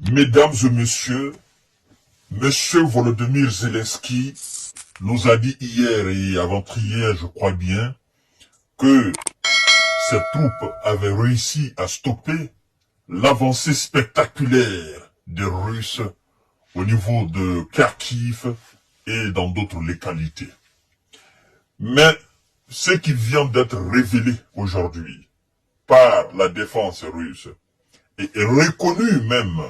Mesdames et messieurs, Monsieur Volodymyr Zelensky nous a dit hier et avant-hier, je crois bien, que ses troupes avaient réussi à stopper l'avancée spectaculaire des Russes au niveau de Kharkiv et dans d'autres localités. Mais ce qui vient d'être révélé aujourd'hui par la défense russe et reconnu même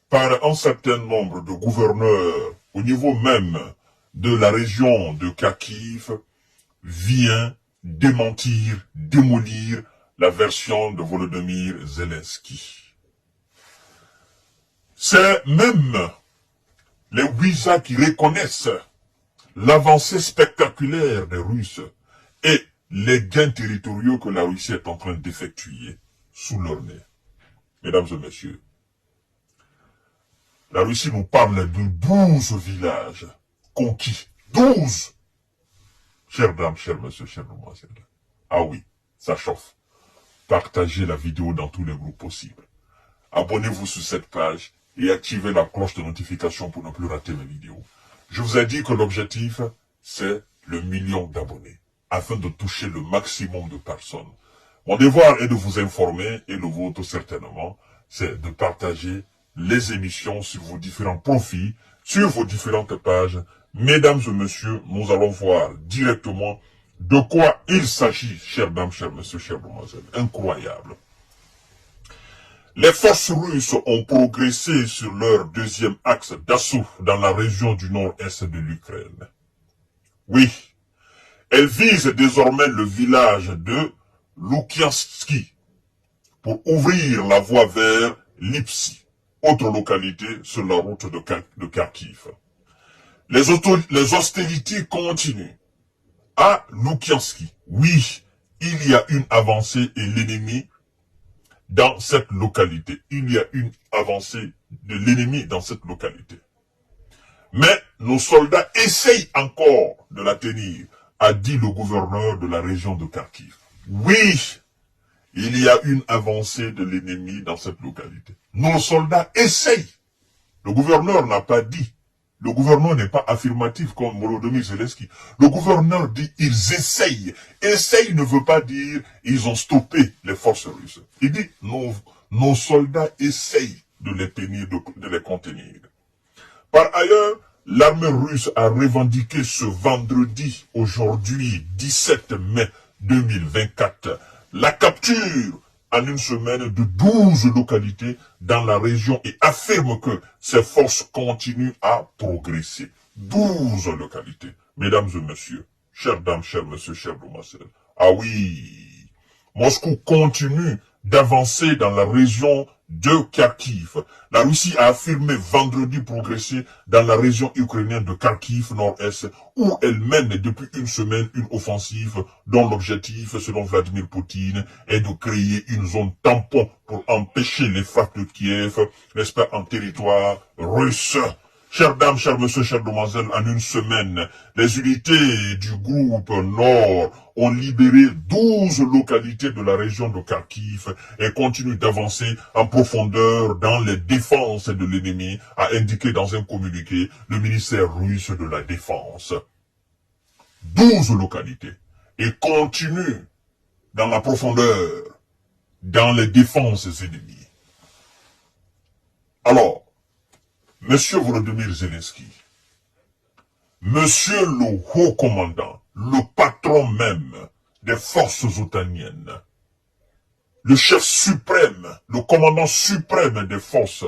par un certain nombre de gouverneurs au niveau même de la région de Kharkiv vient démentir, démolir la version de Volodymyr Zelensky. C'est même les Ouïghours qui reconnaissent l'avancée spectaculaire des Russes et les gains territoriaux que la Russie est en train d'effectuer sous leur nez. Mesdames et messieurs, la Russie nous parle de 12 villages conquis. 12! Chères dames, chers messieurs, chères demoiselles. Ah oui, ça chauffe. Partagez la vidéo dans tous les groupes possibles. Abonnez-vous sur cette page et activez la cloche de notification pour ne plus rater mes vidéos. Je vous ai dit que l'objectif, c'est le 1 million d'abonnés, afin de toucher le maximum de personnes. Mon devoir est de vous informer, et le vôtre certainement, c'est de partager les émissions sur vos différents profils, sur vos différentes pages. Mesdames et messieurs, nous allons voir directement de quoi il s'agit, chères dames, chers messieurs, chères demoiselles. Incroyable. Les forces russes ont progressé sur leur deuxième axe d'assaut dans la région du nord-est de l'Ukraine. Oui, elles visent désormais le village de Loukiansky pour ouvrir la voie vers Lipsy, autre localité sur la route de Kharkiv. Les hostilités continuent. À Loukiansky, oui, il y a une avancée et l'ennemi dans cette localité. Il y a une avancée de l'ennemi dans cette localité. Mais nos soldats essayent encore de la tenir, a dit le gouverneur de la région de Kharkiv. Oui, il y a une avancée de l'ennemi dans cette localité. Nos soldats essayent. Le gouverneur n'a pas dit. Le gouverneur n'est pas affirmatif comme Volodymyr Zelensky. Le gouverneur dit ils essayent. Essaye ne veut pas dire ils ont stoppé les forces russes. Il dit nos soldats essayent de les tenir, de les contenir. Par ailleurs, l'armée russe a revendiqué ce vendredi, aujourd'hui 17 mai 2024, la capture en une semaine de 12 localités dans la région et affirme que ces forces continuent à progresser. 12 localités. Mesdames et messieurs, chères dames, chers messieurs, chères demoiselles. Ah oui, Moscou continue d'avancer dans la région de Kharkiv. La Russie a affirmé vendredi progresser dans la région ukrainienne de Kharkiv nord-est où elle mène depuis une semaine une offensive dont l'objectif, selon Vladimir Poutine, est de créer une zone tampon pour empêcher les frappes de Kiev, n'est-ce pas, en territoire russe. Chères dames, chers messieurs, chères demoiselles, en une semaine, les unités du groupe Nord ont libéré 12 localités de la région de Kharkiv et continuent d'avancer en profondeur dans les défenses de l'ennemi, a indiqué dans un communiqué le ministère russe de la Défense. 12 localités et continuent dans la profondeur, dans les défenses ennemies. Alors, Monsieur Volodymyr Zelensky, Monsieur le haut commandant, le patron même des forces otaniennes, le chef suprême, le commandant suprême des forces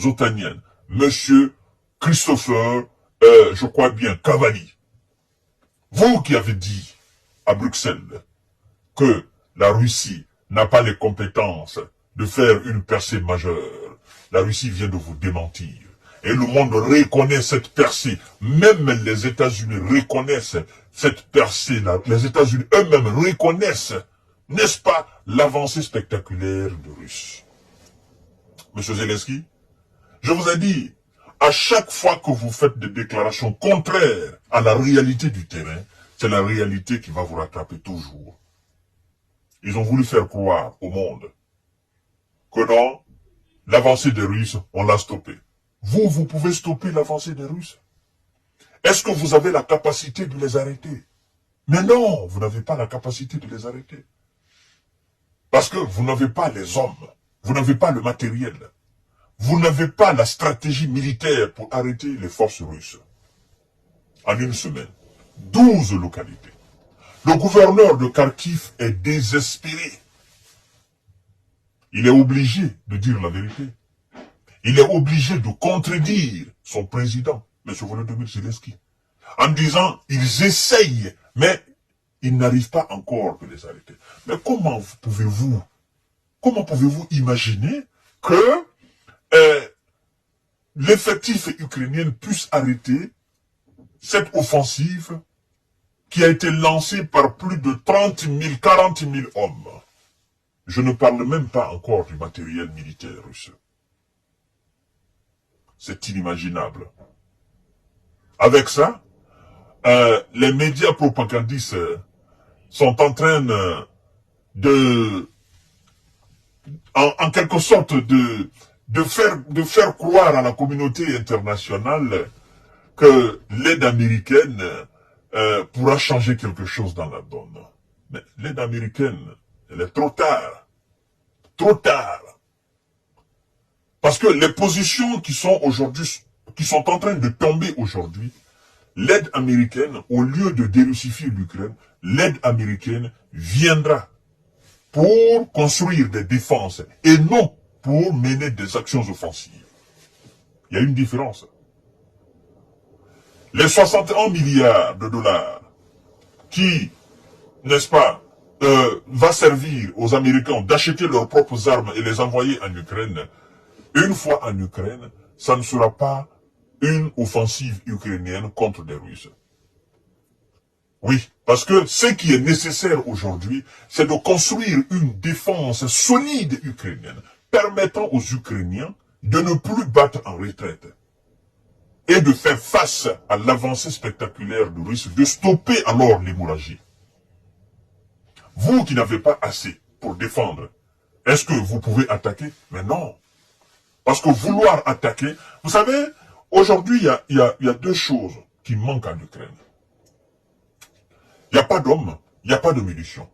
otaniennes, Monsieur Christopher, je crois bien, Cavalli, vous qui avez dit à Bruxelles que la Russie n'a pas les compétences de faire une percée majeure, la Russie vient de vous démentir. Et le monde reconnaît cette percée. Même les États-Unis reconnaissent cette percée-là. Les États-Unis eux-mêmes reconnaissent, n'est-ce pas, l'avancée spectaculaire de Russes. Monsieur Zelensky, je vous ai dit, à chaque fois que vous faites des déclarations contraires à la réalité du terrain, c'est la réalité qui va vous rattraper toujours. Ils ont voulu faire croire au monde que non, l'avancée des Russes, on l'a stoppée. Vous pouvez stopper l'avancée des Russes? Est-ce que vous avez la capacité de les arrêter? Mais non, vous n'avez pas la capacité de les arrêter. Parce que vous n'avez pas les hommes, vous n'avez pas le matériel, vous n'avez pas la stratégie militaire pour arrêter les forces russes. En une semaine, 12 localités. Le gouverneur de Kharkiv est désespéré. Il est obligé de dire la vérité. Il est obligé de contredire son président, M. Volodymyr Zelensky, en disant ils essayent, mais ils n'arrivent pas encore de les arrêter. Mais comment pouvez-vous imaginer que l'effectif ukrainien puisse arrêter cette offensive qui a été lancée par plus de 30 000, 40 000 hommes? Je ne parle même pas encore du matériel militaire russe. C'est inimaginable. Avec ça, les médias propagandistes sont en train en quelque sorte de faire croire à la communauté internationale que l'aide américaine pourra changer quelque chose dans la donne. Mais l'aide américaine, elle est trop tard. Trop tard. Parce que les positions qui sont en train de tomber aujourd'hui, l'aide américaine, au lieu de dérussifier l'Ukraine, l'aide américaine viendra pour construire des défenses et non pour mener des actions offensives. Il y a une différence. Les 61 milliards de dollars qui, n'est-ce pas, va servir aux Américains d'acheter leurs propres armes et les envoyer en Ukraine, une fois en Ukraine, ça ne sera pas une offensive ukrainienne contre les Russes. Oui, parce que ce qui est nécessaire aujourd'hui, c'est de construire une défense solide ukrainienne, permettant aux Ukrainiens de ne plus battre en retraite et de faire face à l'avancée spectaculaire de Russes, de stopper alors l'hémorragie. Vous qui n'avez pas assez pour défendre, est-ce que vous pouvez attaquer? Mais non. Parce que vouloir attaquer, vous savez, aujourd'hui, il y a deux choses qui manquent en Ukraine. Il n'y a pas d'hommes, il n'y a pas de munitions.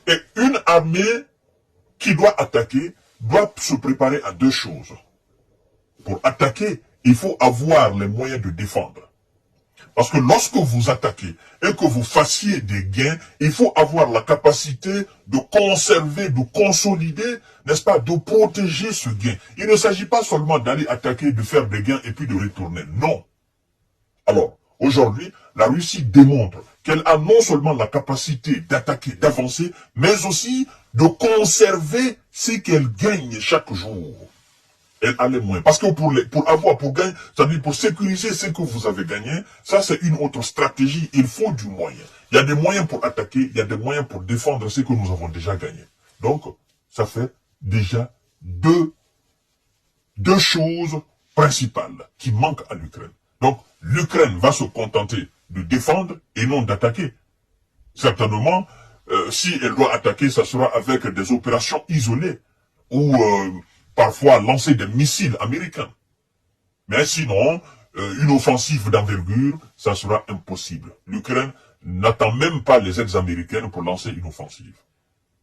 Et une armée qui doit attaquer doit se préparer à deux choses. Pour attaquer, il faut avoir les moyens de défendre. Parce que lorsque vous attaquez et que vous fassiez des gains, il faut avoir la capacité de conserver, de consolider, n'est-ce pas, de protéger ce gain. Il ne s'agit pas seulement d'aller attaquer, de faire des gains et puis de retourner. Non. Alors, aujourd'hui, la Russie démontre qu'elle a non seulement la capacité d'attaquer, d'avancer, mais aussi de conserver ce qu'elle gagne chaque jour. Elle a les moyens. Parce que pour gagner, c'est-à-dire pour sécuriser ce que vous avez gagné, ça c'est une autre stratégie. Il faut du moyen. Il y a des moyens pour attaquer, il y a des moyens pour défendre ce que nous avons déjà gagné. Donc, ça fait déjà deux choses principales qui manquent à l'Ukraine. Donc, l'Ukraine va se contenter de défendre et non d'attaquer. Certainement, si elle doit attaquer, ça sera avec des opérations isolées ou parfois lancer des missiles américains. Mais sinon, une offensive d'envergure, ça sera impossible. L'Ukraine n'attend même pas les aides américaines pour lancer une offensive.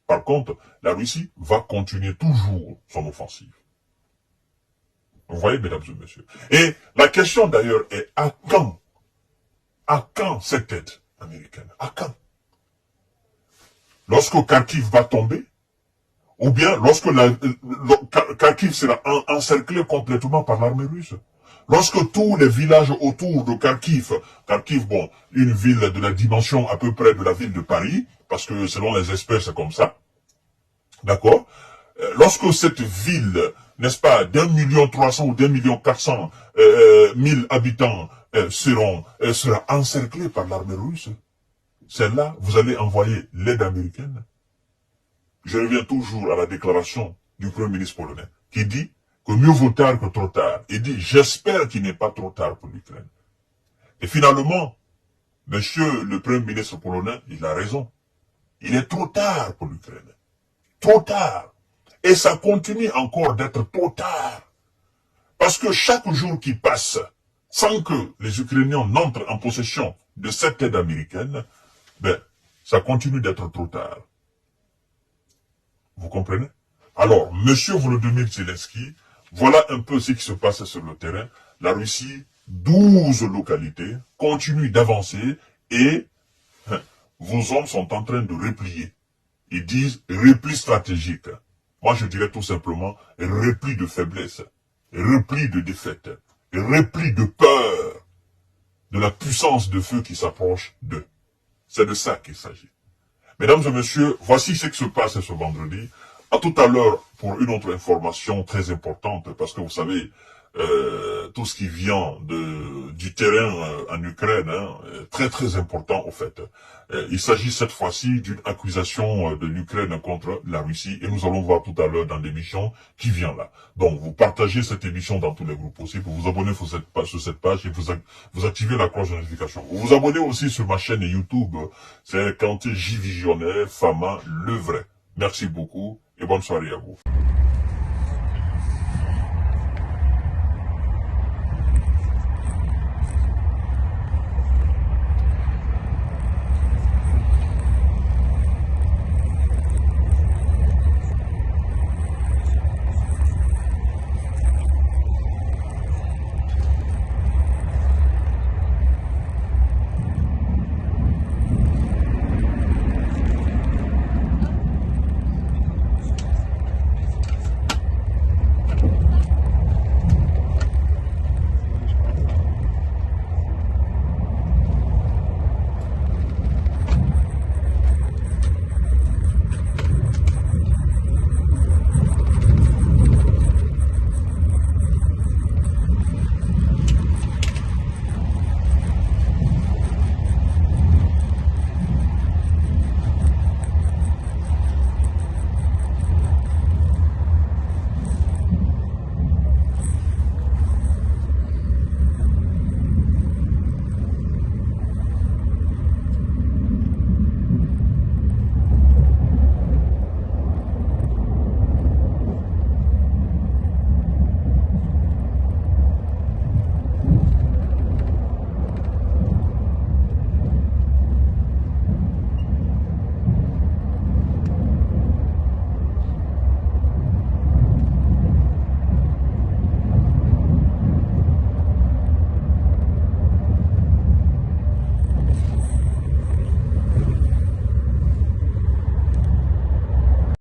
Par contre, la Russie va continuer toujours son offensive. Vous voyez, mesdames et messieurs. Et la question d'ailleurs est à quand? À quand cette aide américaine? À quand? Lorsque Kharkiv va tomber? Ou bien lorsque Kharkiv sera encerclé complètement par l'armée russe. Lorsque tous les villages autour de Kharkiv, bon, une ville de la dimension à peu près de la ville de Paris, parce que selon les experts c'est comme ça, d'accord? Lorsque cette ville, n'est-ce pas, d'1,3 million ou d'1,4 million habitants sera encerclée par l'armée russe, c'est là vous allez envoyer l'aide américaine. Je reviens toujours à la déclaration du Premier ministre polonais, qui dit que mieux vaut tard que trop tard. Il dit, j'espère qu'il n'est pas trop tard pour l'Ukraine. Et finalement, monsieur le Premier ministre polonais, il a raison. Il est trop tard pour l'Ukraine. Trop tard. Et ça continue encore d'être trop tard. Parce que chaque jour qui passe, sans que les Ukrainiens n'entrent en possession de cette aide américaine, ben, ça continue d'être trop tard. Vous comprenez? Alors, monsieur Volodymyr Zelensky, voilà un peu ce qui se passe sur le terrain. La Russie, 12 localités, continue d'avancer et vos hommes sont en train de replier. Ils disent repli stratégique. Moi, je dirais tout simplement repli de faiblesse, repli de défaite, repli de peur de la puissance de feu qui s'approche d'eux. C'est de ça qu'il s'agit. Mesdames et messieurs, voici ce qui se passe ce vendredi. À tout à l'heure pour une autre information très importante, parce que vous savez, tout ce qui vient du terrain en Ukraine, très très important au fait. Il s'agit cette fois-ci d'une accusation de l'Ukraine contre la Russie, et nous allons voir tout à l'heure dans l'émission qui vient là. Donc vous partagez cette émission dans tous les groupes possibles, vous vous abonnez sur cette page et vous activez la cloche de notification. Vous vous abonnez aussi sur ma chaîne YouTube, c'est Kanté J Visionnaire, Fama, le vrai. Merci beaucoup et bonne soirée à vous.